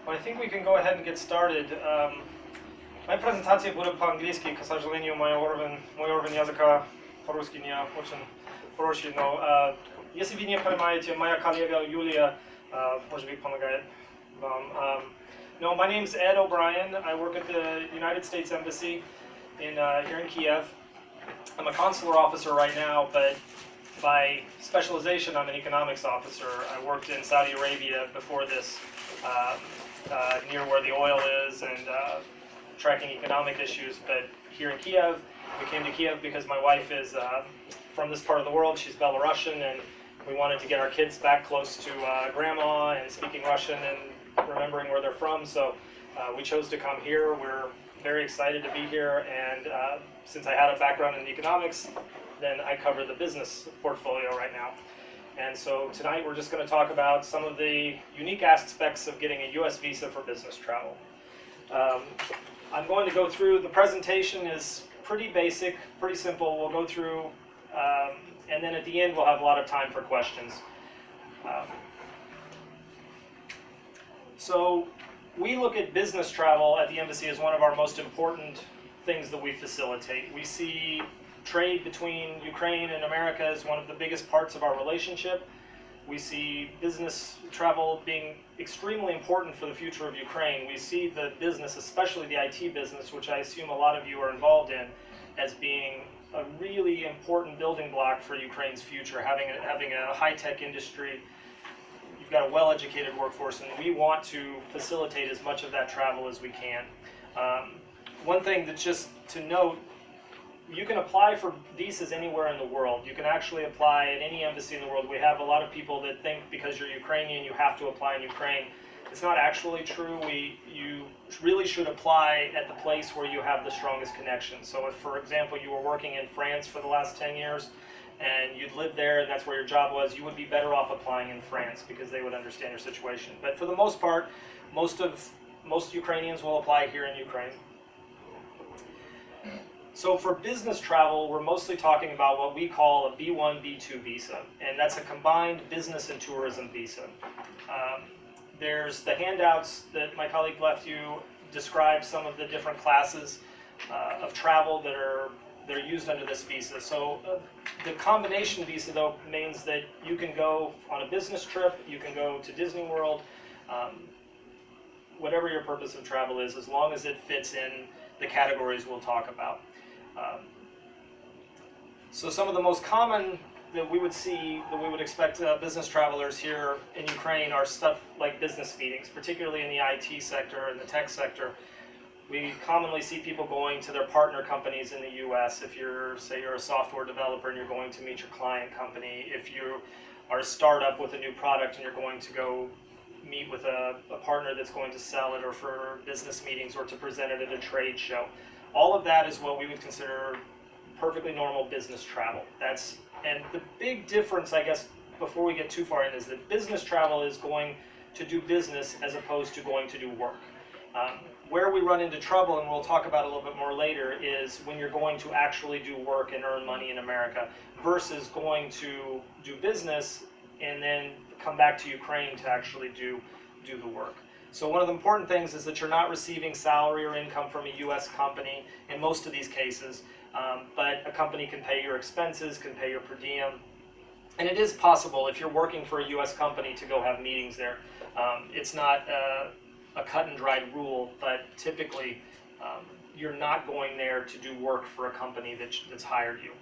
Well, I think we can go ahead and get started. Моя презентация будет по-английски, к сожалению, мой уровень языка по-русски не очень хороший, но если вы не понимаете, моя коллега Юлия, может быть, помогает вам. No, my name is Ed O'Brien. I work at the United States Embassy here in Kiev. I'm a consular officer right now, but by specialization, I'm an economics officer. I worked in Saudi Arabia before this, near where the oil is, and tracking economic issues. But here in Kiev, we came to Kiev because my wife is from this part of the world. She's Belarusian, and we wanted to get our kids back close to grandma and speaking Russian and remembering where they're from. So we chose to come here. We're very excited to be here, and since I had a background in economics, then I cover the business portfolio right now. And so tonight we're just going to talk about some of the unique aspects of getting a U.S. visa for business travel. I'm going to go through, the presentation is pretty basic, pretty simple. We'll go through, and then at the end we'll have a lot of time for questions. So we look at business travel at the embassy as one of our most important things that we facilitate. We see trade between Ukraine and America as one of the biggest parts of our relationship. We see business travel being extremely important for the future of Ukraine. We see the business, especially the IT business, which I assume a lot of you are involved in, as being a really important building block for Ukraine's future, having a high-tech industry. You've got a well-educated workforce, and we want to facilitate as much of that travel as we can. One thing that's just to note, you can apply for visas anywhere in the world. You can actually apply at any embassy in the world. We have a lot of people that think because you're Ukrainian, you have to apply in Ukraine. It's not actually true. You really should apply at the place where you have the strongest connection. So if, for example, you were working in France for the last 10 years, and you'd lived there and that's where your job was, you would be better off applying in France because they would understand your situation. But for the most part, most Ukrainians will apply here in Ukraine. So for business travel, we're mostly talking about what we call a B1, B2 visa, and that's a combined business and tourism visa. There's the handouts that my colleague left you describe some of the different classes of travel that are used under this visa. So the combination visa, though, means that you can go on a business trip, you can go to Disney World, whatever your purpose of travel is, as long as it fits in the categories we'll talk about. So some of the most common that we would see, that we would expect business travelers here in Ukraine are stuff like business meetings, particularly in the IT sector and the tech sector. We commonly see people going to their partner companies in the US. If say you're a software developer and you're going to meet your client company, if you are a startup with a new product and you're going to go meet with a partner that's going to sell it, or for business meetings, or to present it at a trade show. All of that is what we would consider perfectly normal business travel. And the big difference, I guess, before we get too far in, is that business travel is going to do business as opposed to going to do work. Where we run into trouble, and we'll talk about a little bit more later, is when you're going to actually do work and earn money in America versus going to do business and then come back to Ukraine to actually do the work. So one of the important things is that you're not receiving salary or income from a U.S. company in most of these cases, but a company can pay your expenses, can pay your per diem. And it is possible, if you're working for a U.S. company, to go have meetings there. It's not a cut and dried rule, but typically you're not going there to do work for a company that's hired you.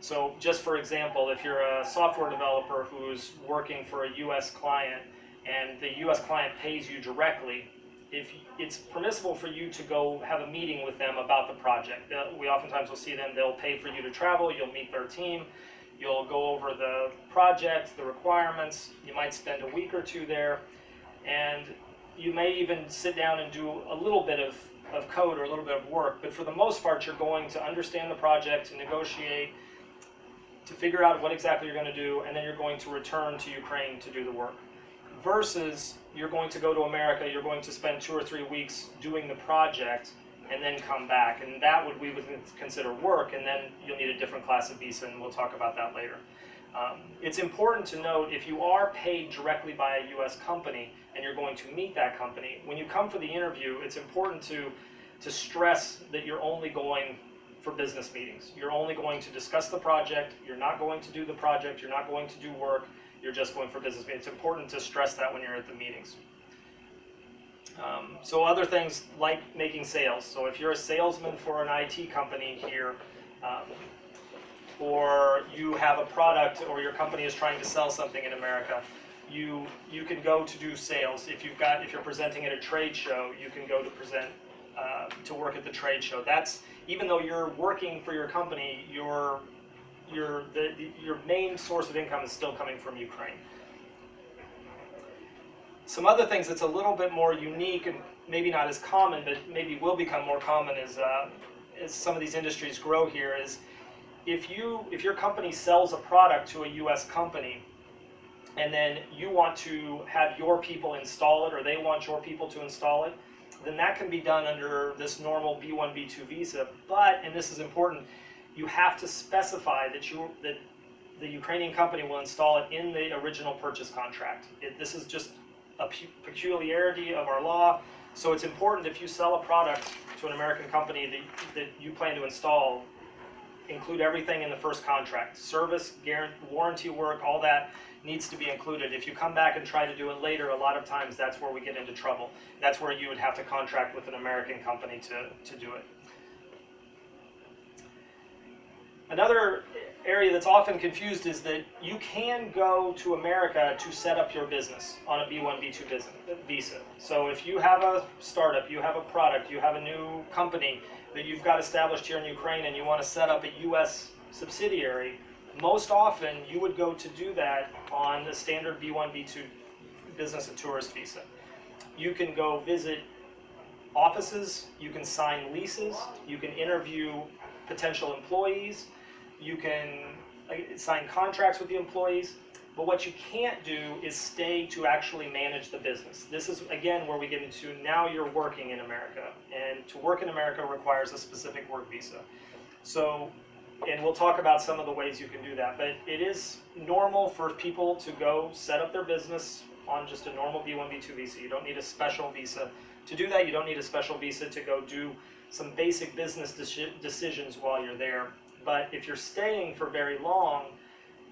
So just for example, if you're a software developer who's working for a U.S. client and the U.S. client pays you directly, if it's permissible for you to go have a meeting with them about the project. We oftentimes will see them, they'll pay for you to travel, you'll meet their team, you'll go over the project, the requirements, you might spend a week or two there, and you may even sit down and do a little bit of code or a little bit of work, but for the most part you're going to understand the project, to negotiate, to figure out what exactly you're going to do, and then you're going to return to Ukraine to do the work. Versus you're going to go to America, you're going to spend 2 or 3 weeks doing the project and then come back, and that we would consider work, and then you'll need a different class of visa, and we'll talk about that later. It's important to note, if you are paid directly by a U.S. company and you're going to meet that company, when you come for the interview, it's important to stress that you're only going for business meetings. You're only going to discuss the project. You're not going to do the project. You're not going to do work. You're just going for business meetings. It's important to stress that when you're at the meetings. So other things like making sales. So if you're a salesman for an IT company here, or you have a product, or your company is trying to sell something in America, you can go to do sales. If you're presenting at a trade show, you can go to present to work at the trade show. That's, even though you're working for your company, your main source of income is still coming from Ukraine. Some other things that's a little bit more unique and maybe not as common, but maybe will become more common as some of these industries grow here, is if your company sells a product to a U.S. company, and then you want to have your people install it, or they want your people to install it, then that can be done under this normal B1, B2 visa. But, and this is important, you have to specify that the Ukrainian company will install it in the original purchase contract. This is just a peculiarity of our law. So it's important, if you sell a product to an American company that you plan to install, include everything in the first contract. Service, warranty work, all that needs to be included. If you come back and try to do it later, a lot of times that's where we get into trouble. That's where you would have to contract with an American company to do it. Another area that's often confused is that you can go to America to set up your business on a B1, B2 visa. So if you have a startup, you have a product, you have a new company that you've got established here in Ukraine, and you want to set up a U.S. subsidiary, most often you would go to do that on the standard B1, B2 business and tourist visa. You can go visit offices, you can sign leases, you can interview potential employees, you can sign contracts with the employees, but what you can't do is stay to actually manage the business. This is, again, where we get into, now you're working in America, and to work in America requires a specific work visa. So, and we'll talk about some of the ways you can do that, but it is normal for people to go set up their business on just a normal B1, B2 visa. You don't need a special visa to do that. You don't need a special visa to go do some basic business decisions while you're there. But if you're staying for very long,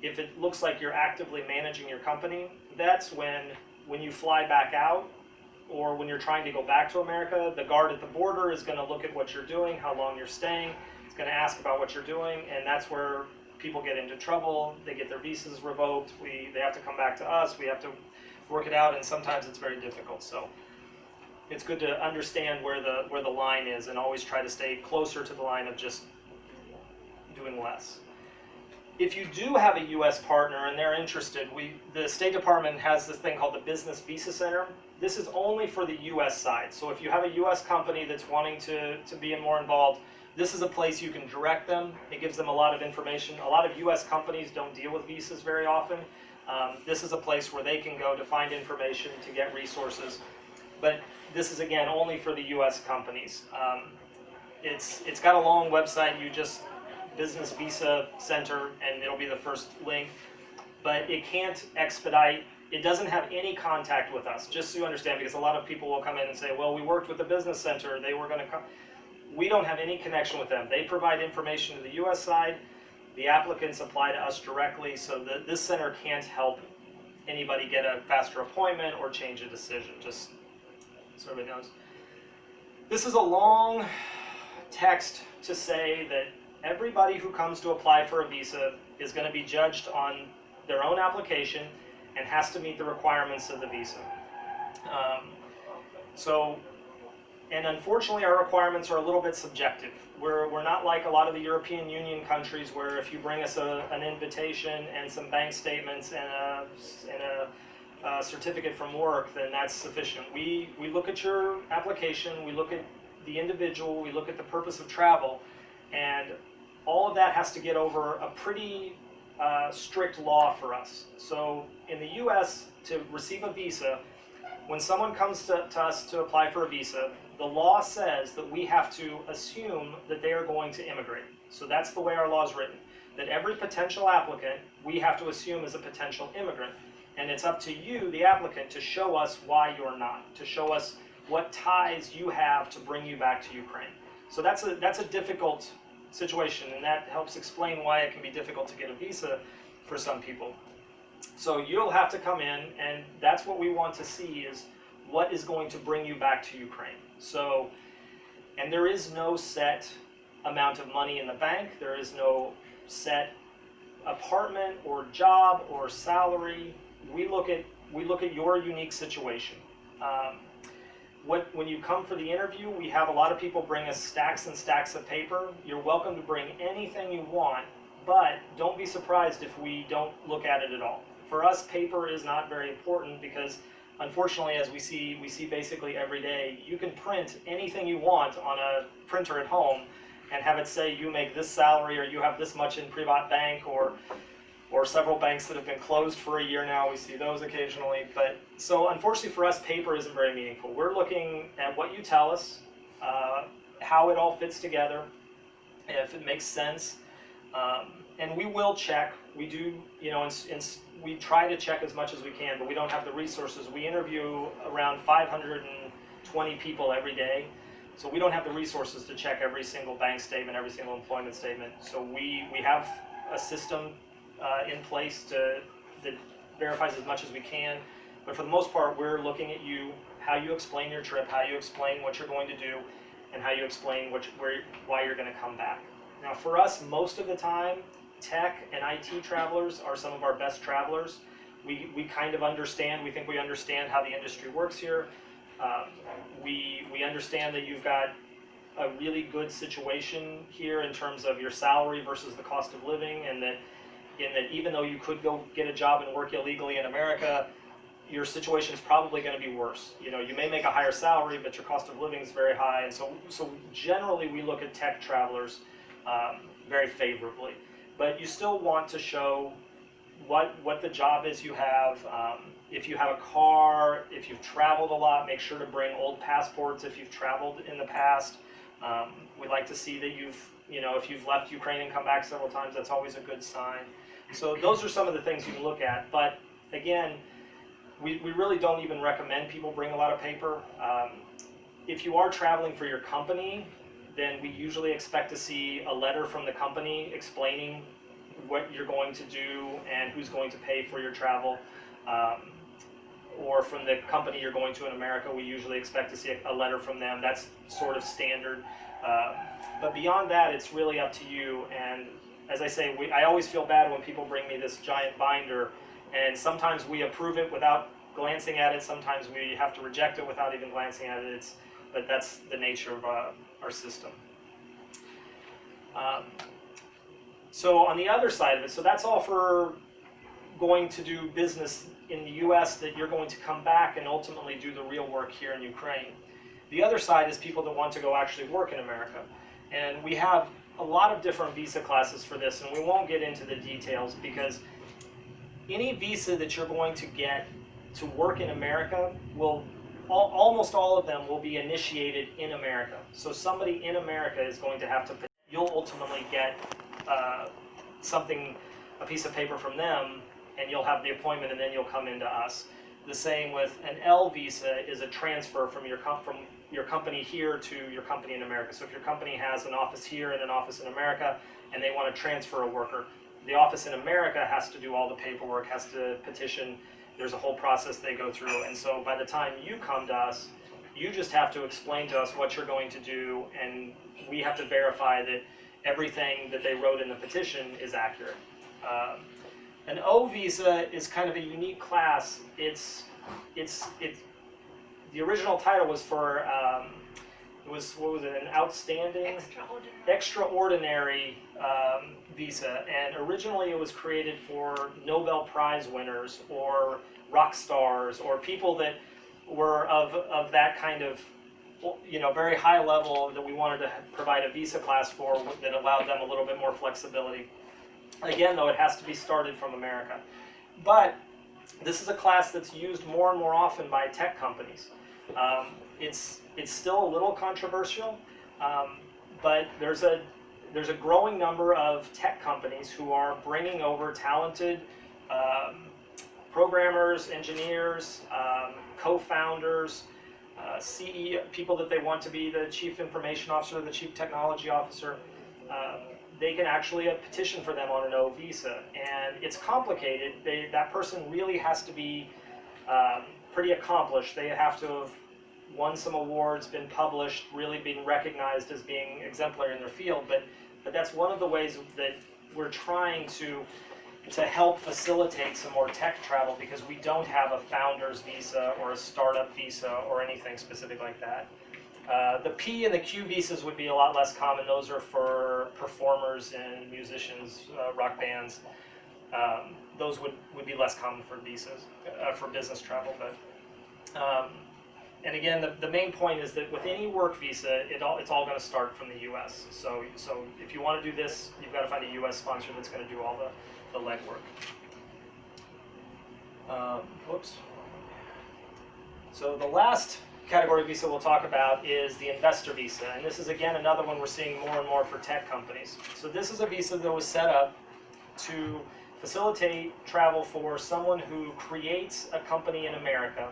if it looks like you're actively managing your company, that's when you fly back out, or when you're trying to go back to America, the guard at the border is going to look at what you're doing, how long you're staying. It's going to ask about what you're doing, and that's where people get into trouble. They get their visas revoked. They have to come back to us. We have to work it out, and sometimes it's very difficult. So it's good to understand where the line is, and always try to stay closer to the line of just doing less. If you do have a U.S. partner and they're interested, the State Department has this thing called the Business Visa Center. This is only for the U.S. side. So if you have a U.S. company that's wanting to be more involved, this is a place you can direct them. It gives them a lot of information. A lot of U.S. companies don't deal with visas very often. This is a place where they can go to find information, to get resources. But this is, again, only for the U.S. companies. It's got a long website. You just Business Visa Center, and it'll be the first link. But it can't expedite. It doesn't have any contact with us, just so you understand, because a lot of people will come in and say, well, we worked with the Business Center. They were going to come. We don't have any connection with them. They provide information to the U.S. side. The applicants apply to us directly, so this center can't help anybody get a faster appointment or change a decision, just so everybody knows. This is a long text to say that everybody who comes to apply for a visa is going to be judged on their own application and has to meet the requirements of the visa. And unfortunately, our requirements are a little bit subjective. We're not like a lot of the European Union countries, where if you bring us an invitation and some bank statements and a certificate from work, then that's sufficient. We look at your application, we look at the individual, we look at the purpose of travel, and all of that has to get over a pretty strict law for us. So in the U.S., to receive a visa, when someone comes to us to apply for a visa, the law says that we have to assume that they are going to immigrate. So that's the way our law is written. that every potential applicant we have to assume is a potential immigrant. And it's up to you, the applicant, to show us why you're not, to show us what ties you have to bring you back to Ukraine. So that's a difficult situation, and that helps explain why it can be difficult to get a visa for some people. So you'll have to come in, and that's what we want to see, is what is going to bring you back to Ukraine. So, and there is no set amount of money in the bank, there is no set apartment or job or salary. We look at your unique situation. When you come for the interview, we have a lot of people bring us stacks and stacks of paper. You're welcome to bring anything you want, but don't be surprised if we don't look at it at all. For us, paper is not very important because, unfortunately, as we see basically every day, you can print anything you want on a printer at home and have it say you make this salary or you have this much in Privat Bank, or several banks that have been closed for a year now. We see those occasionally. But so unfortunately for us, paper isn't very meaningful. We're looking at what you tell us, how it all fits together, if it makes sense. And we will check. We do, we try to check as much as we can, but we don't have the resources. We interview around 520 people every day. So we don't have the resources to check every single bank statement, every single employment statement. So we have a system in place that verifies as much as we can. But for the most part, we're looking at you, how you explain your trip, how you explain what you're going to do, and how you explain why you're going to come back. Now for us, most of the time, tech and IT travelers are some of our best travelers. We kind of understand, we think we understand how the industry works here. We understand that you've got a really good situation here in terms of your salary versus the cost of living, and that even though you could go get a job and work illegally in America, your situation is probably going to be worse. You may make a higher salary, but your cost of living is very high, and so generally we look at tech travelers very favorably. But you still want to show what the job is you have. If you have a car, if you've traveled a lot, make sure to bring old passports if you've traveled in the past. We'd like to see that if you've left Ukraine and come back several times, that's always a good sign. So those are some of the things you can look at. But again, we really don't even recommend people bring a lot of paper. If you are traveling for your company, then we usually expect to see a letter from the company explaining what you're going to do and who's going to pay for your travel. Or from the company you're going to in America, we usually expect to see a letter from them. That's sort of standard. But beyond that, it's really up to you. And as I say, I always feel bad when people bring me this giant binder, and sometimes we approve it without glancing at it. Sometimes we have to reject it without even glancing at it. But that's the nature of our system. So on the other side of it, so that's all for going to do business in the US, that you're going to come back and ultimately do the real work here in Ukraine. The other side is people that want to go actually work in America. And we have a lot of different visa classes for this, and we won't get into the details because any visa that you're going to get to work in America almost all of them will be initiated in America. So somebody in America is going to have to, you'll ultimately get a piece of paper from them, and you'll have the appointment, and then you'll come into us. The same with an L visa is a transfer from your company here to your company in America. So if your company has an office here and an office in America, and they want to transfer a worker, the office in America has to do all the paperwork, has to petition. There's a whole process they go through. And so by the time you come to us, you just have to explain to us what you're going to do, and we have to verify that everything that they wrote in the petition is accurate. An O visa is kind of a unique class. The original title was for an outstanding, extraordinary visa, and originally it was created for Nobel Prize winners or rock stars or people that were of that kind of, very high level, that we wanted to provide a visa class for that allowed them a little bit more flexibility. Again, though, it has to be started from America. But this is a class that's used more and more often by tech companies. It's still a little controversial, but there's a growing number of tech companies who are bringing over talented programmers, engineers, co-founders, CEO, people that they want to be the chief information officer, the chief technology officer. They can actually petition for them on an O visa, and it's complicated. That person really has to be pretty accomplished. They have to have won some awards, been published, really being recognized as being exemplary in their field. But that's one of the ways that we're trying to help facilitate some more tech travel, because we don't have a founder's visa or a startup visa or anything specific like that. The P and the Q visas would be a lot less common. Those are for performers and musicians, rock bands. Those would be less common for visas, for business travel. But and again, the main point is that with any work visa, it's all going to start from the U.S. So if you want to do this, you've got to find a U.S. sponsor that's going to do all the legwork. Whoops. So the last category of visa we'll talk about is the investor visa, and this is again another one we're seeing more and more for tech companies. So this is a visa that was set up to facilitate travel for someone who creates a company in America.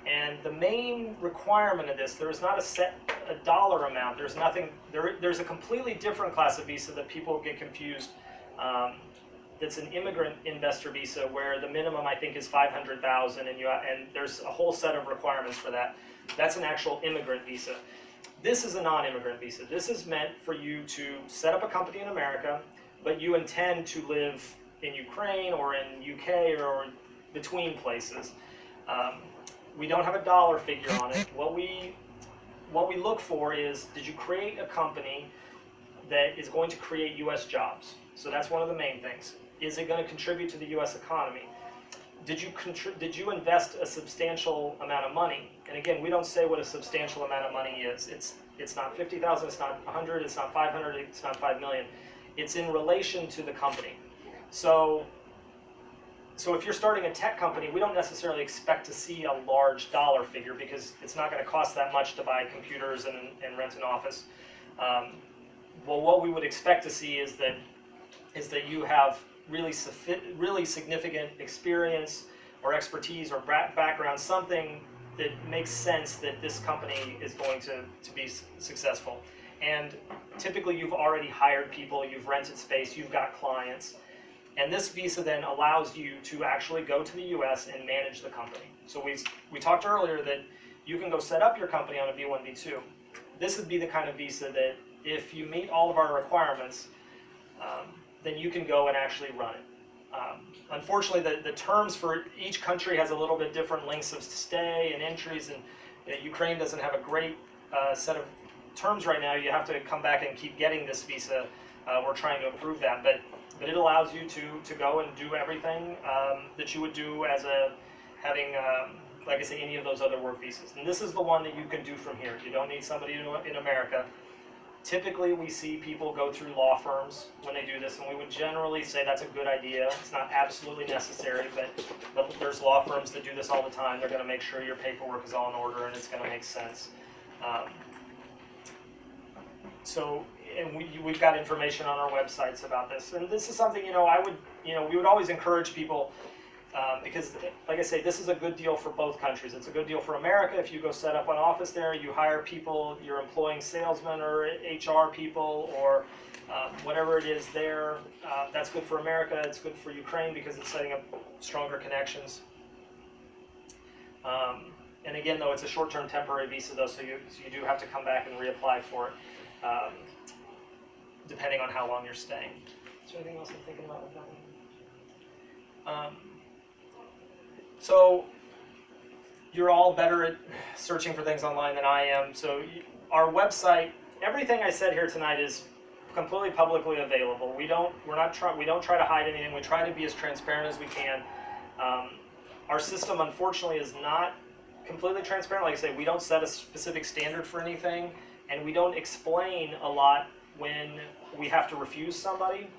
And the main requirement of this, there is not a dollar amount. There's nothing. There's a completely different class of visa that people get confused. That's an immigrant investor visa, where the minimum I think is $500,000, and there's a whole set of requirements for that. That's an actual immigrant visa. This is a non-immigrant visa. This is meant for you to set up a company in America, but you intend to live in Ukraine or in UK or between places. We don't have a dollar figure on it. What we look for is, did you create a company that is going to create U.S. jobs? So that's one of the main things. Is it going to contribute to the U.S. economy? Did you invest a substantial amount of money? And again, we don't say what a substantial amount of money is. It's not 50,000, it's not 100, it's not 500, it's not 5 million. It's in relation to the company. So if you're starting a tech company, we don't necessarily expect to see a large dollar figure, because it's not going to cost that much to buy computers and rent an office. Well, what we would expect to see is that you have really significant experience or expertise or background, something that makes sense that this company is going to be successful. And typically you've already hired people, you've rented space, you've got clients. And this visa then allows you to actually go to the U.S. and manage the company. So we talked earlier that you can go set up your company on a B1, B2. This would be the kind of visa that if you meet all of our requirements, then you can go and actually run it. Unfortunately, the terms for each country has a little bit different lengths of stay and entries, and Ukraine doesn't have a great set of terms right now. You have to come back and keep getting this visa. We're trying to improve that, but it allows you to go and do everything that you would do as having, like I say, any of those other work visas. And this is the one that you can do from here. You don't need somebody in America. Typically, we see people go through law firms when they do this, and we would generally say that's a good idea. It's not absolutely necessary, but there's law firms that do this all the time. They're going to make sure your paperwork is all in order and it's going to make sense. And we've got information on our websites about this. And this is something, we would always encourage people, because, like I say, this is a good deal for both countries. It's a good deal for America. If you go set up an office there, you hire people, you're employing salesmen or HR people or whatever it is there. That's good for America. It's good for Ukraine because it's setting up stronger connections. And again, though, it's a short-term temporary visa, though, so you do have to come back and reapply for it, depending on how long you're staying. Is there anything else I'm thinking about with that one? So you're all better at searching for things online than I am. So our website, everything I said here tonight is completely publicly available. We don't try to hide anything. We try to be as transparent as we can. Our system, unfortunately, is not completely transparent. Like I say, we don't set a specific standard for anything, and we don't explain a lot when we have to refuse somebody.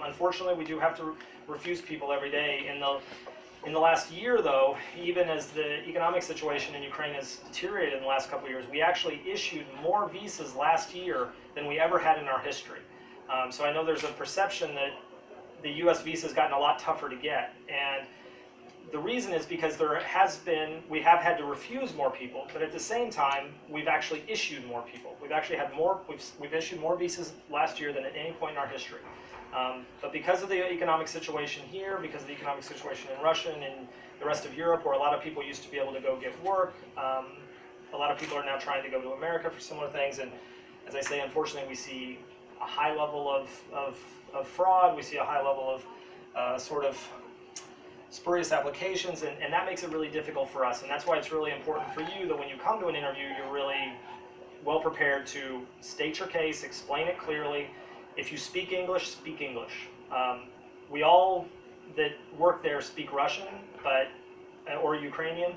Unfortunately, we do have to refuse people every day. In the last year, though, even as the economic situation in Ukraine has deteriorated in the last couple of years, we actually issued more visas last year than we ever had in our history. So I know there's a perception that the U.S. visa has gotten a lot tougher to get, and the reason is because we have had to refuse more people, but at the same time, we've actually issued more people. We've actually had we've issued more visas last year than at any point in our history. But because of the economic situation here, because of the economic situation in Russia and in the rest of Europe, where a lot of people used to be able to go get work, a lot of people are now trying to go to America for similar things. And as I say, unfortunately, we see a high level of fraud. We see a high level of sort of spurious applications, and that makes it really difficult for us. And that's why it's really important for you that when you come to an interview, you're really well prepared to state your case, explain it clearly. If you speak English, speak English. We all that work there speak Russian, or Ukrainian,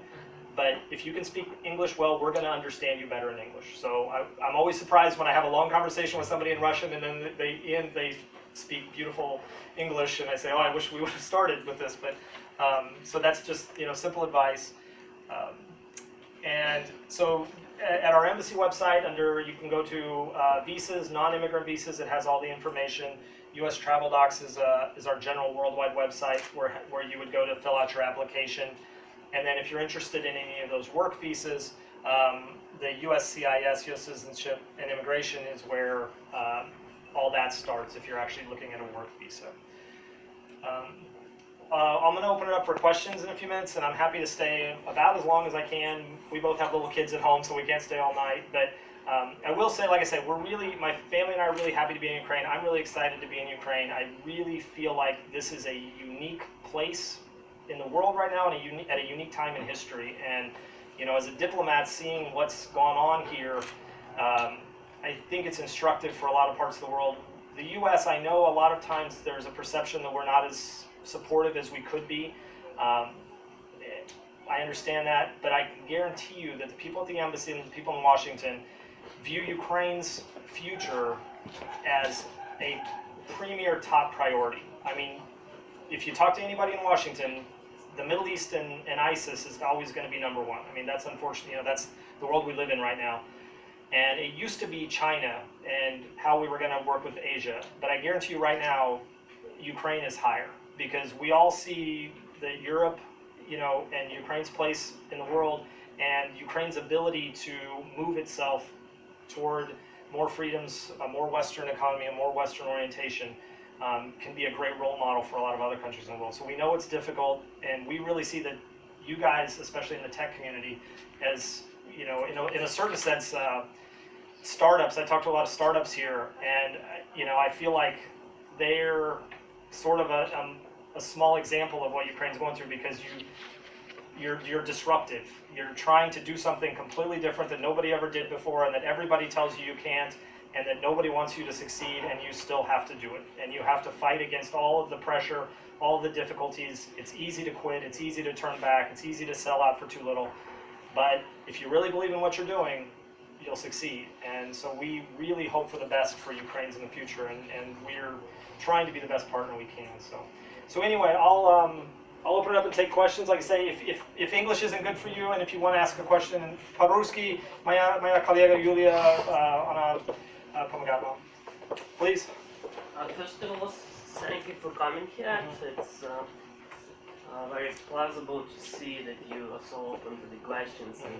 but if you can speak English well, we're going to understand you better in English. So I'm always surprised when I have a long conversation with somebody in Russian and then they speak beautiful English, and I say, oh, I wish we would have started with this. But so that's just simple advice. And so at our embassy website, you can go to visas, non-immigrant visas. It has all the information. U.S. Travel Docs is our general worldwide website where you would go to fill out your application. And then if you're interested in any of those work visas, the USCIS, U.S. Citizenship and Immigration, is where all that starts if you're actually looking at a work visa. I'm going to open it up for questions in a few minutes, and I'm happy to stay about as long as I can. We both have little kids at home, so we can't stay all night. But I will say, like I said, my family and I are really happy to be in Ukraine. I'm really excited to be in Ukraine. I really feel like this is a unique place in the world right now, and at a unique time in history. And as a diplomat, seeing what's gone on here, I think it's instructive for a lot of parts of the world. The U.S., I know a lot of times there's a perception that we're not as supportive as we could be. I understand that, but I can guarantee you that the people at the embassy and the people in Washington view Ukraine's future as a premier top priority. I mean, if you talk to anybody in Washington, the Middle East and ISIS is always going to be number one. I mean, that's unfortunate. That's the world we live in right now. And it used to be China and how we were going to work with Asia. But I guarantee you right now, Ukraine is higher, because we all see that Europe, and Ukraine's place in the world, and Ukraine's ability to move itself toward more freedoms, a more Western economy, a more Western orientation, can be a great role model for a lot of other countries in the world. So we know it's difficult, and we really see that you guys, especially in the tech community, as in a certain sense, startups. I talk to a lot of startups here, and I feel like they're sort of a small example of what Ukraine's going through, because you're disruptive. You're trying to do something completely different that nobody ever did before, and that everybody tells you can't, and that nobody wants you to succeed, and you still have to do it. And you have to fight against all of the pressure, all of the difficulties. It's easy to quit. It's easy to turn back. It's easy to sell out for too little. But if you really believe in what you're doing, you'll succeed. And so we really hope for the best for Ukrainians in the future, and we're trying to be the best partner we can. So anyway, I'll open it up and take questions. Like I say, if English isn't good for you, and if you want to ask a question, по-русски, моя коллега Юлия, она помогает. Please. First of all, thank you for coming here. It's very plausible to see that you are so open to the questions, and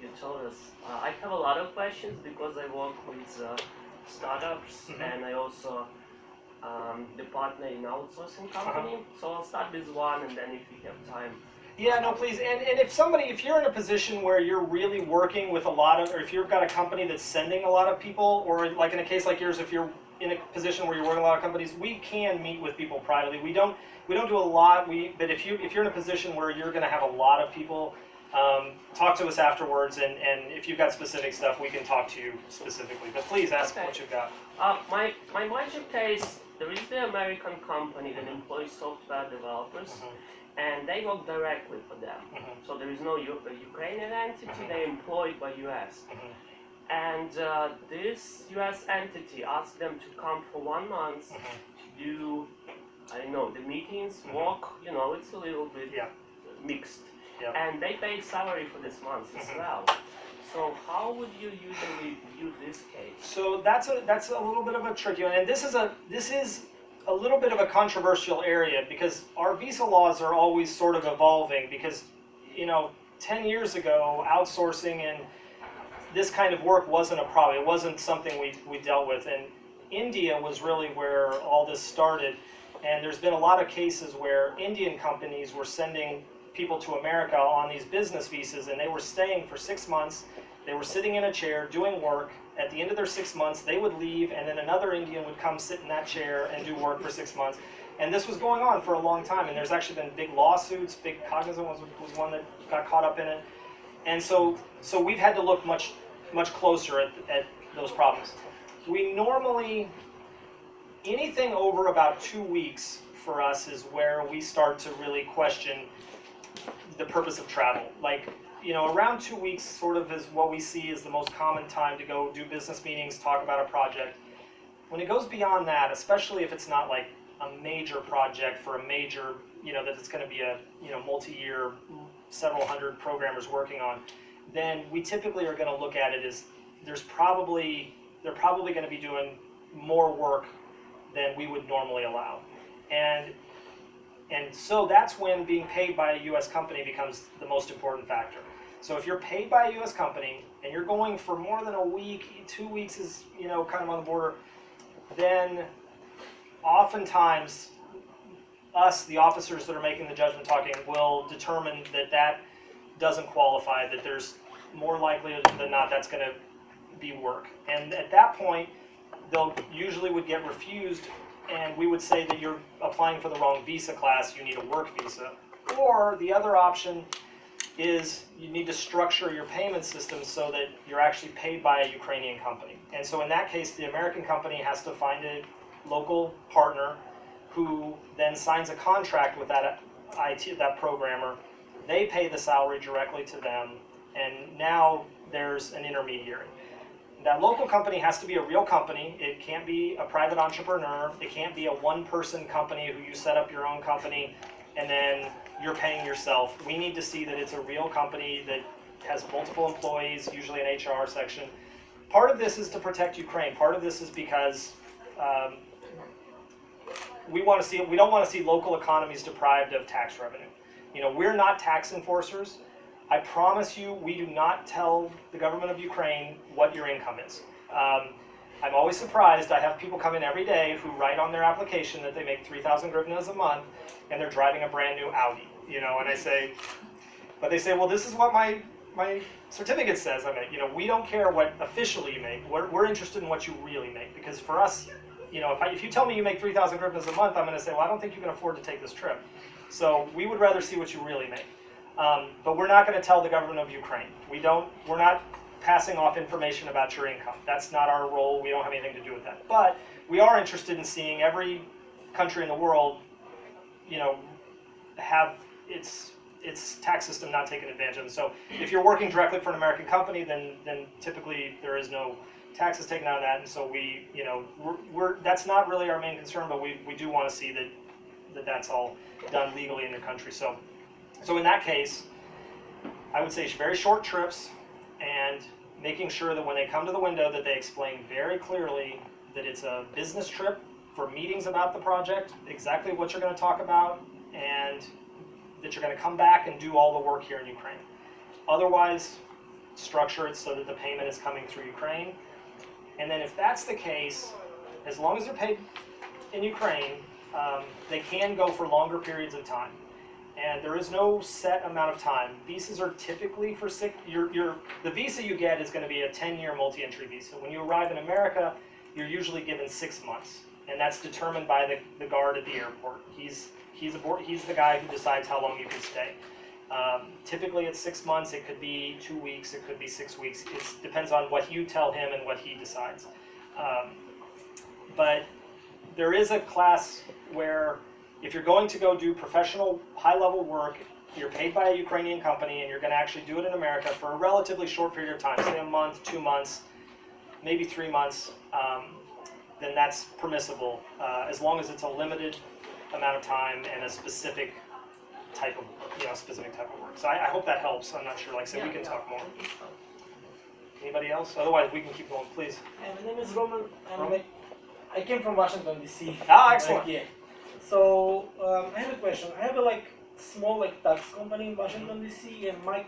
you told us. I have a lot of questions because I work with startups, and I also the partner in outsourcing company. So I'll start with one, and then if you have time. Yeah, no, please. And if you're in a position where you're really working with a lot of, or if you've got a company that's sending a lot of people, or like in a case like yours, if you're in a position where you're working with a lot of companies, we can meet with people privately. We don't do a lot. But if you're in a position where you're going to have a lot of people, talk to us afterwards, and if you've got specific stuff, we can talk to you specifically. But please ask what you've got. My major case, there is the American company that employs software developers, and they work directly for them. So there is no Ukrainian entity, they're employed by US. And this US entity asked them to come for 1 month to do, I don't know, the meetings, work, it's a little bit mixed. Yep. and they pay salary for this month as well. So how would you usually view this case? So that's a little bit of a tricky one, and this is a little bit of a controversial area because our visa laws are always sort of evolving because, 10 years ago, outsourcing and this kind of work wasn't a problem. It wasn't something we dealt with, and India was really where all this started. And there's been a lot of cases where Indian companies were sending people to America on these business visas, and they were staying for 6 months. They were sitting in a chair doing work. At the end of their 6 months, they would leave, and then another Indian would come sit in that chair and do work for 6 months. And this was going on for a long time, and there's actually been big lawsuits. Big Cognizant was one that got caught up in it. And so we've had to look much closer at those problems. We normally, anything over about 2 weeks for us is where we start to really question the purpose of travel. Like, around 2 weeks sort of is what we see as the most common time to go do business meetings, talk about a project. When it goes beyond that, especially if it's not like a major project for a major, that it's going to be a, multi-year, several hundred programmers working on, then we typically are going to look at it as they're probably going to be doing more work than we would normally allow. And so that's when being paid by a U.S. company becomes the most important factor. So if you're paid by a U.S. company and you're going for more than a week, 2 weeks is, kind of on the border, then oftentimes us, the officers that are making the judgment talking, will determine that doesn't qualify, that there's more likely than not that's going to be work. And at that point, they'll usually would get refused, and we would say that you're applying for the wrong visa class, you need a work visa. Or the other option is you need to structure your payment system so that you're actually paid by a Ukrainian company. And so in that case, the American company has to find a local partner who then signs a contract with that programmer. They pay the salary directly to them, and now there's an intermediary. That local company has to be a real company. It can't be a private entrepreneur. It can't be a one-person company who you set up your own company and then you're paying yourself. We need to see that it's a real company that has multiple employees, usually an HR section. Part of this is to protect Ukraine. Part of this is because we don't want to see local economies deprived of tax revenue. We're not tax enforcers. I promise you, we do not tell the government of Ukraine what your income is. I'm always surprised. I have people come in every day who write on their application that they make 3,000 hryvnias a month and they're driving a brand new Audi. And I say, but they say, well, this is what my certificate says I make. We don't care what officially you make. We're interested in what you really make, because for us, if you tell me you make 3,000 hryvnias a month, I'm going to say, well, I don't think you can afford to take this trip. So we would rather see what you really make. But we're not going to tell the government of Ukraine. We're not passing off information about your income. That's not our role. We don't have anything to do with that. But we are interested in seeing every country in the world, have its tax system not taken advantage of. So if you're working directly for an American company, then typically there is no taxes taken out of that. And so that's not really our main concern, but we do want to see that's all done legally in your country. So in that case, I would say very short trips, and making sure that when they come to the window that they explain very clearly that it's a business trip for meetings about the project, exactly what you're going to talk about, and that you're going to come back and do all the work here in Ukraine. Otherwise, structure it so that the payment is coming through Ukraine. And then if that's the case, as long as they're paid in Ukraine, they can go for longer periods of time. And there is no set amount of time. Visas are typically for the visa you get is going to be a 10-year multi-entry visa. When you arrive in America, you're usually given 6 months, and that's determined by the guard at the airport. He's the guy who decides how long you can stay. Typically it's 6 months. It could be 2 weeks. It could be 6 weeks. It depends on what you tell him and what he decides. But there is a class where if you're going to go do professional, high-level work, you're paid by a Ukrainian company, and you're going to actually do it in America for a relatively short period of time, say a month, 2 months, maybe 3 months, then that's permissible, as long as it's a limited amount of time and a specific type of, specific type of work. So I hope that helps. I'm not sure. Like I said, we can talk more. Anybody else? Otherwise, we can keep going, please. My name is Roman. I came from Washington D.C. Ah, excellent. Yeah. So I have a question. I have a small tax company in Washington D.C. and my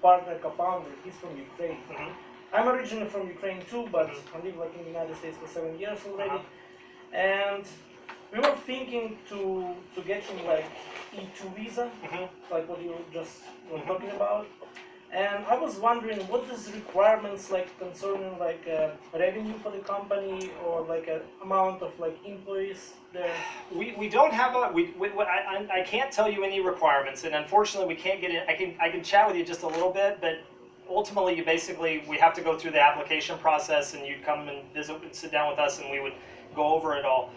partner, co-founder, he's from Ukraine. Mm-hmm. I'm originally from Ukraine too, but I live in the United States for 7 years already. And we were thinking to get him E2 visa, like what you just were talking about. And I was wondering, what is the requirements concerning revenue for the company or an amount of employees there? We don't have I can't tell you any requirements, and unfortunately we can't get in. I can chat with you just a little bit, but ultimately we have to go through the application process, and you'd come and visit and sit down with us, and we would go over it all.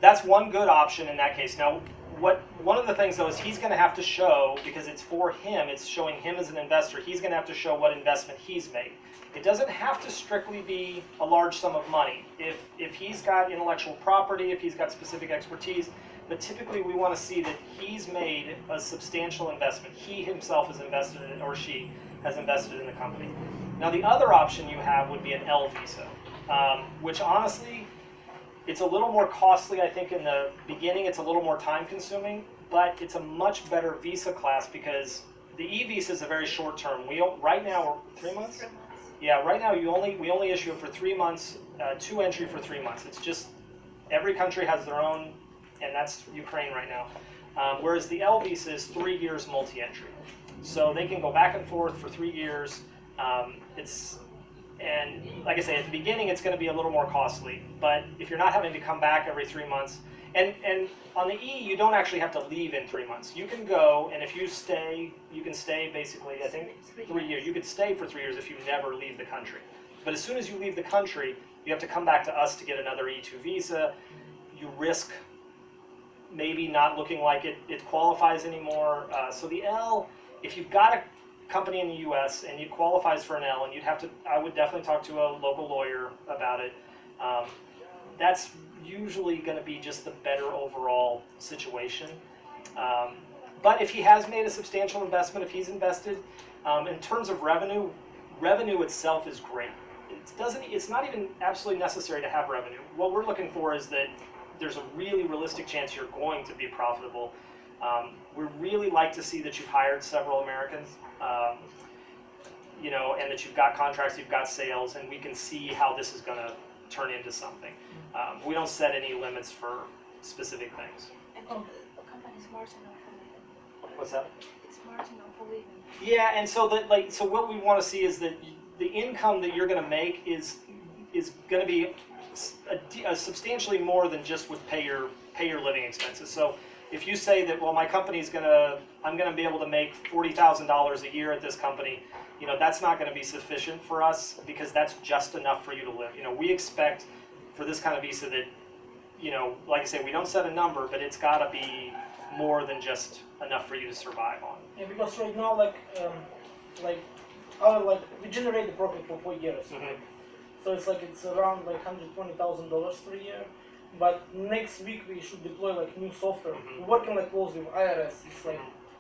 That's one good option in that case. Now, one of the things though is he's going to have to show, because it's for him, it's showing him as an investor, he's going to have to show what investment he's made. It doesn't have to strictly be a large sum of money. If he's got intellectual property, if he's got specific expertise, but typically we want to see that he's made a substantial investment. He himself has invested in it, or she has invested in the company. Now the other option you have would be an L visa, which honestly, it's a little more costly. I think in the beginning it's a little more time consuming, but it's a much better visa class because the E visa is a very short term. Right now, 3 months? 3 months. Yeah, right now we only issue it for 3 months, 2 entry for 3 months. It's just, every country has their own, and that's Ukraine right now. Whereas the L visa is 3 years multi-entry. So they can go back and forth for 3 years. And like I say, at the beginning it's going to be a little more costly, but if you're not having to come back every 3 months, and on the E you don't actually have to leave in 3 months. You can go, and if you stay, you can stay basically, I think, 3 years. You could stay for 3 years if you never leave the country. But as soon as you leave the country, you have to come back to us to get another E2 visa. You risk maybe not looking like it qualifies anymore. So the L, if you've got a company in the U.S. and it qualifies for an L, and I would definitely talk to a local lawyer about it. That's usually going to be just the better overall situation. But if he has made a substantial investment, if he's invested, in terms of revenue itself is great. It's not even absolutely necessary to have revenue. What we're looking for is that there's a really realistic chance you're going to be profitable. We really like to see that you've hired several Americans, and that you've got contracts, you've got sales, and we can see how this is going to turn into something. We don't set any limits for specific things. And the company's marginal for living. What's that? It's marginal for living. Yeah, and so so what we want to see is that the income that you're going to make is going to be substantially more than just would pay your living expenses. So if you say that, well, my company's I'm going to be able to make $40,000 a year at this company, that's not going to be sufficient for us because that's just enough for you to live. We expect for this kind of visa that, like I say, we don't set a number, but it's got to be more than just enough for you to survive on. Yeah, because right now, we generate the profit for 4 years. Mm-hmm. So it's around $120,000 per year. But next week we should deploy new software. Mm-hmm. We're working closely with IRS. It's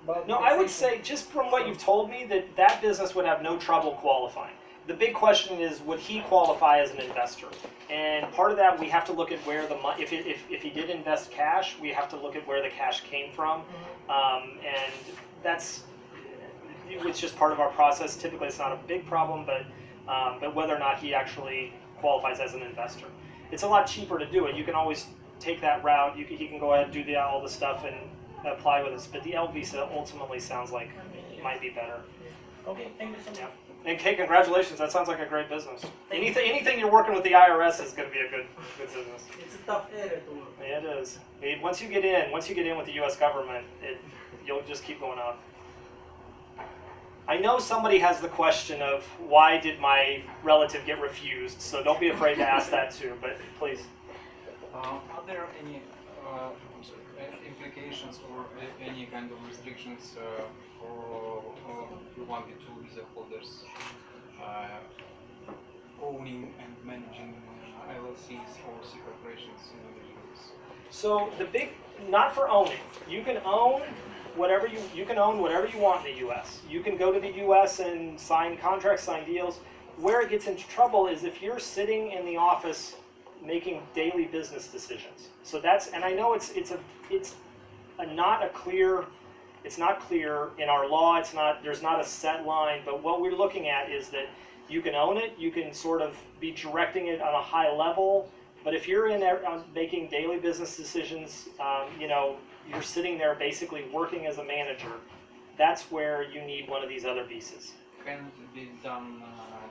about No, I would say, just from what you've told me, that business would have no trouble qualifying. The big question is, would he qualify as an investor? And part of that, we have to look at where the money, if he did invest cash, we have to look at where the cash came from. And it's just part of our process. Typically it's not a big problem, but whether or not he actually qualifies as an investor. It's a lot cheaper to do it. You can always take that route. He can go ahead and do all the stuff and apply with us. But the L visa ultimately sounds like it might be better. Okay, thank you so much. Yeah. And Kay, congratulations. That sounds like a great business. Anything you're working with the IRS is going to be a good business. It's a tough area to work. Yeah, it is. Once you get in with the U.S. government, you'll just keep going up. I know somebody has the question of why did my relative get refused, so don't be afraid to ask that too, but please. Are there any implications or any kind of restrictions for B1B2 visa holders owning and managing LLCs or C corporations in the US? So not for owning. You can own whatever you can own whatever you want in the U.S. You can go to the U.S. and sign contracts, sign deals. Where it gets into trouble is if you're sitting in the office making daily business decisions. So that's, and I know it's not clear in our law. There's not a set line, but what we're looking at is that you can own it, you can sort of be directing it on a high level, but if you're in there making daily business decisions, you know, you're sitting there basically working as a manager, that's where you need one of these other visas. Can it be done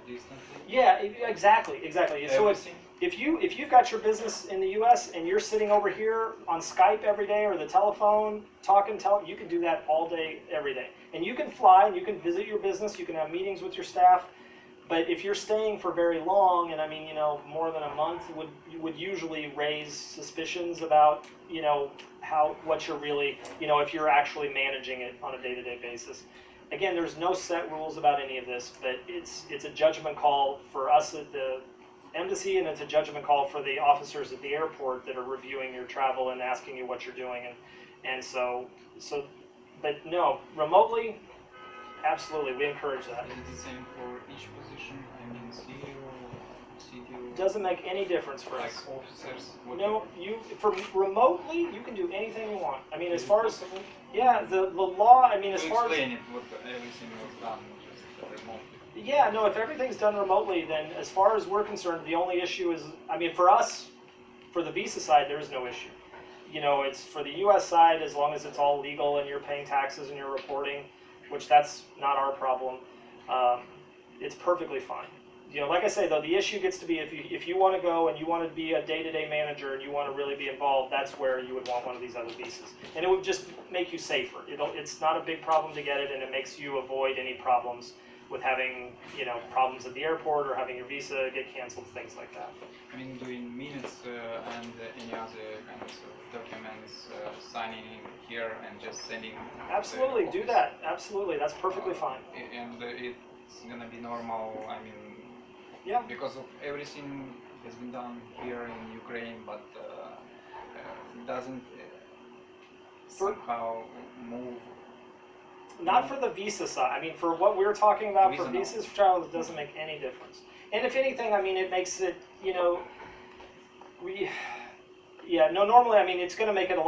distantly? Yeah, exactly. So if you've got your business in the U.S. and you're sitting over here on Skype every day or the telephone talking, you can do that all day, every day. And you can fly and you can visit your business, you can have meetings with your staff. But if you're staying for very long, and I mean, you know, more than a month, would usually raise suspicions about, you know, what you're really, you know, if you're actually managing it on a day-to-day basis. Again, there's no set rules about any of this, but it's a judgment call for us at the embassy, and it's a judgment call for the officers at the airport that are reviewing your travel and asking you what you're doing, and so, but no, remotely. Absolutely, we encourage that. Is it the same for each position? I mean, CTO? Doesn't make any difference for like us. officers? No, for remotely, you can do anything you want. I mean, as far as, yeah, the law, I mean, as far as... Explain it, what everything was done, just remotely. Yeah, no, if everything's done remotely, then as far as we're concerned, the only issue is, I mean, for us, for the visa side, there is no issue. You know, it's for the U.S. side, as long as it's all legal and you're paying taxes and you're reporting, which that's not our problem, it's perfectly fine. You know, like I say though, the issue gets to be if you want to go and you want to be a day-to-day manager and you want to really be involved, that's where you would want one of these other visas. And it would just make you safer. It's not a big problem to get it, and it makes you avoid any problems with having, you know, problems at the airport or having your visa get canceled, things like that. I mean, doing minutes and any other kind of documents, signing here and just sending. Absolutely, do that. Absolutely, that's perfectly fine. And it's gonna be normal. I mean, yeah, because of everything has been done here in Ukraine, but doesn't somehow move. Not for the visa side. I mean, for what we're talking about, for visas for travel, it doesn't make any difference. And if anything, I mean, it makes it, you know, normally, I mean, it's going to make it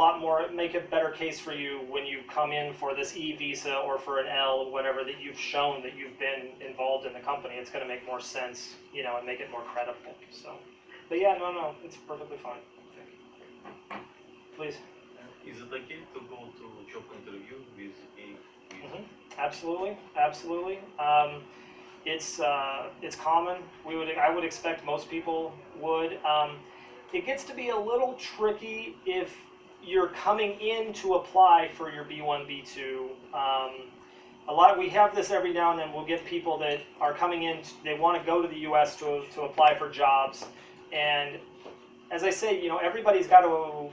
make a better case for you when you come in for this E-visa or for an L, whatever, that you've shown that you've been involved in the company. It's going to make more sense, you know, and make it more credible. So, but yeah, no, it's perfectly fine. Please. Is it okay to go to job interview with a visa? Absolutely. It's common. I would expect most people would. It gets to be a little tricky if you're coming in to apply for your B1, B2. We have this every now and then. We'll get people that are coming in. They want to go to the U.S. to apply for jobs, and as I say, you know, everybody's got to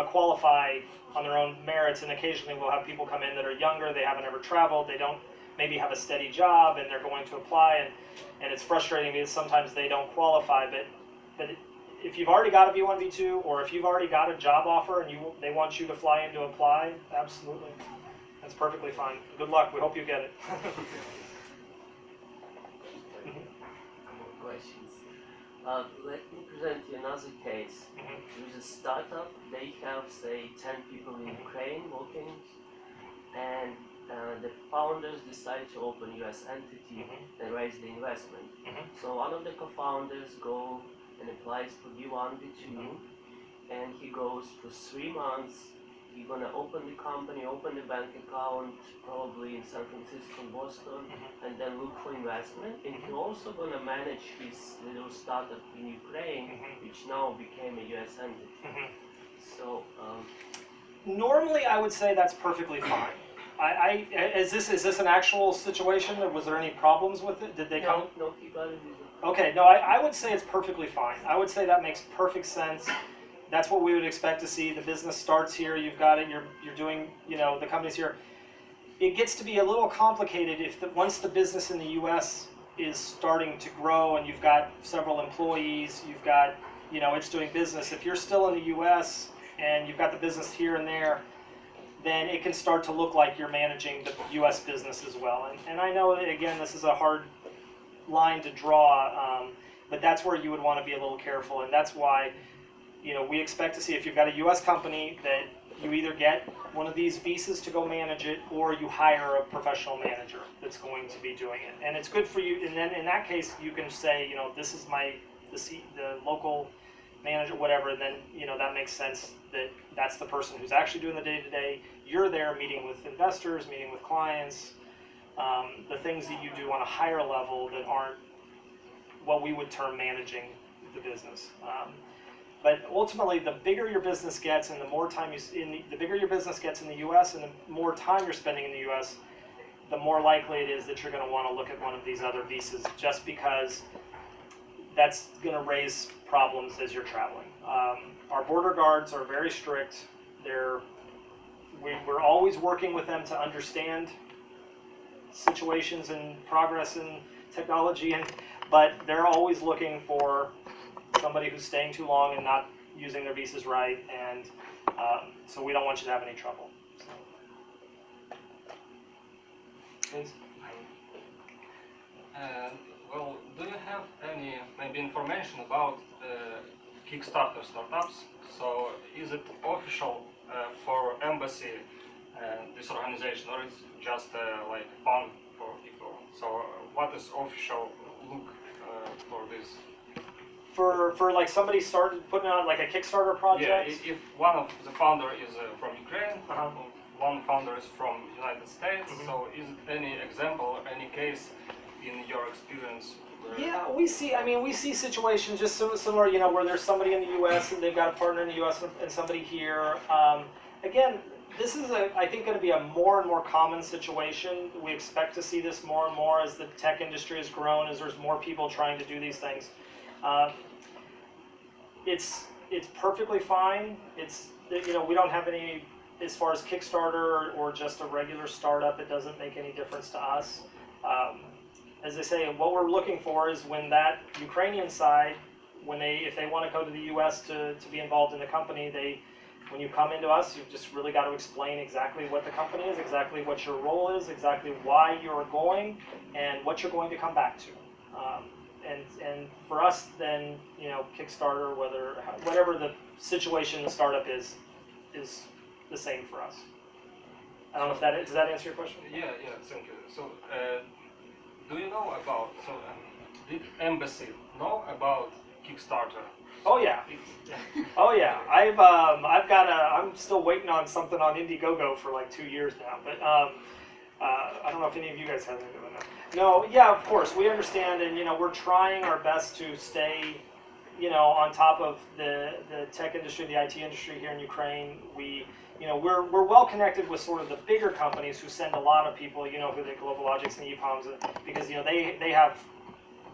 qualify on their own merits, and occasionally we'll have people come in that are younger, they haven't ever traveled, they don't maybe have a steady job, and they're going to apply, and it's frustrating because sometimes they don't qualify, but if you've already got a B1, B2, or if you've already got a job offer and they want you to fly in to apply, absolutely. That's perfectly fine. Good luck, we hope you get it. More questions. Let me present you another case. There is a startup, they have, say, 10 people in Ukraine working, and the founders decide to open US entity and raise the investment. So one of the co-founders go and applies for B1, B2, and he goes for 3 months. He's gonna open the company, open the bank account, probably in San Francisco, Boston, and then look for investment. And he's also gonna manage his little startup in Ukraine, which now became a US entity. So normally, I would say that's perfectly fine. Is this an actual situation? Was there any problems with it? Did they come? No, he got it. Okay, no, I would say it's perfectly fine. I would say that makes perfect sense. That's what we would expect to see. The business starts here, you've got it, you're doing, you know, the company's here. It gets to be a little complicated once the business in the U.S. is starting to grow and you've got several employees, you've got, you know, it's doing business. If you're still in the U.S. and you've got the business here and there, then it can start to look like you're managing the U.S. business as well. And I know that, again, this is a hard line to draw, but that's where you would want to be a little careful, and that's why, you know, we expect to see, if you've got a U.S. company, that you either get one of these visas to go manage it, or you hire a professional manager that's going to be doing it. And it's good for you, and then in that case, you can say, you know, this is the local manager, whatever, and then, you know, that makes sense that that's the person who's actually doing the day-to-day. You're there meeting with investors, meeting with clients, the things that you do on a higher level that aren't what we would term managing the business. But ultimately, the bigger your business gets, and the more time the bigger your business gets in the U.S., and the more time you're spending in the U.S., the more likely it is that you're going to want to look at one of these other visas, just because that's going to raise problems as you're traveling. Our border guards are very strict. We're always working with them to understand situations and progress in technology, but they're always looking for somebody who's staying too long and not using their visas right, and so we don't want you to have any trouble. Please. Well, do you have any maybe information about Kickstarter startups? So is it official for embassy this organization, or is it just like fun for people? So what is official look for this? For like somebody started putting on like a Kickstarter project? Yeah, if one of the founder is from Ukraine, one founder is from United States, so is it any example, any case in your experience? Yeah, we see situations just similar, you know, where there's somebody in the U.S. and they've got a partner in the U.S. and somebody here. Again, this is, I think, going to be a more and more common situation. We expect to see this more and more as the tech industry has grown, as there's more people trying to do these things. It's perfectly fine. It's, you know, we don't have any, as far as Kickstarter or just a regular startup, it doesn't make any difference to us. As I say, what we're looking for is when that Ukrainian side, if they want to go to the U.S. to be involved in the company, when you come into us, you've just really got to explain exactly what the company is, exactly what your role is, exactly why you're going, and what you're going to come back to. And for us, then, you know, Kickstarter, whatever the situation the startup is the same for us. I don't know if does that answer your question? Yeah, thank you. So, do you know about, did embassy know about Kickstarter? Oh yeah, oh yeah. I'm still waiting on something on Indiegogo for like 2 years now, but I don't know if any of you guys have anything on that. No, yeah, of course, we understand, and you know, we're trying our best to stay, you know, on top of the tech industry, the IT industry here in Ukraine. We're well connected with sort of the bigger companies who send a lot of people, you know, who the GlobalLogic's and EPOMs, because, you know,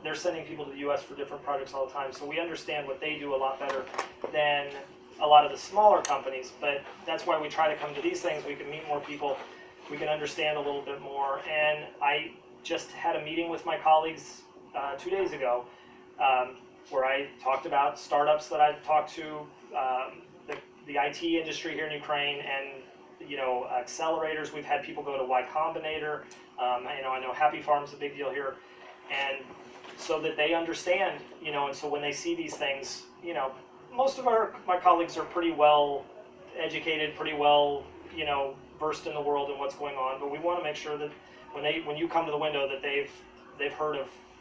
they're sending people to the U.S. for different projects all the time. So we understand what they do a lot better than a lot of the smaller companies. But that's why we try to come to these things. We can meet more people. We can understand a little bit more. And I just had a meeting with my colleagues 2 days ago where I talked about startups that I've talked to, the IT industry here in Ukraine, and, you know, accelerators. We've had people go to Y Combinator. I know Happy Farm's a big deal here, and so that they understand, you know, and so when they see these things, you know, most of my colleagues are pretty well educated, pretty well, you know, versed in the world and what's going on. But we want to make sure that when you come to the window, that they've heard of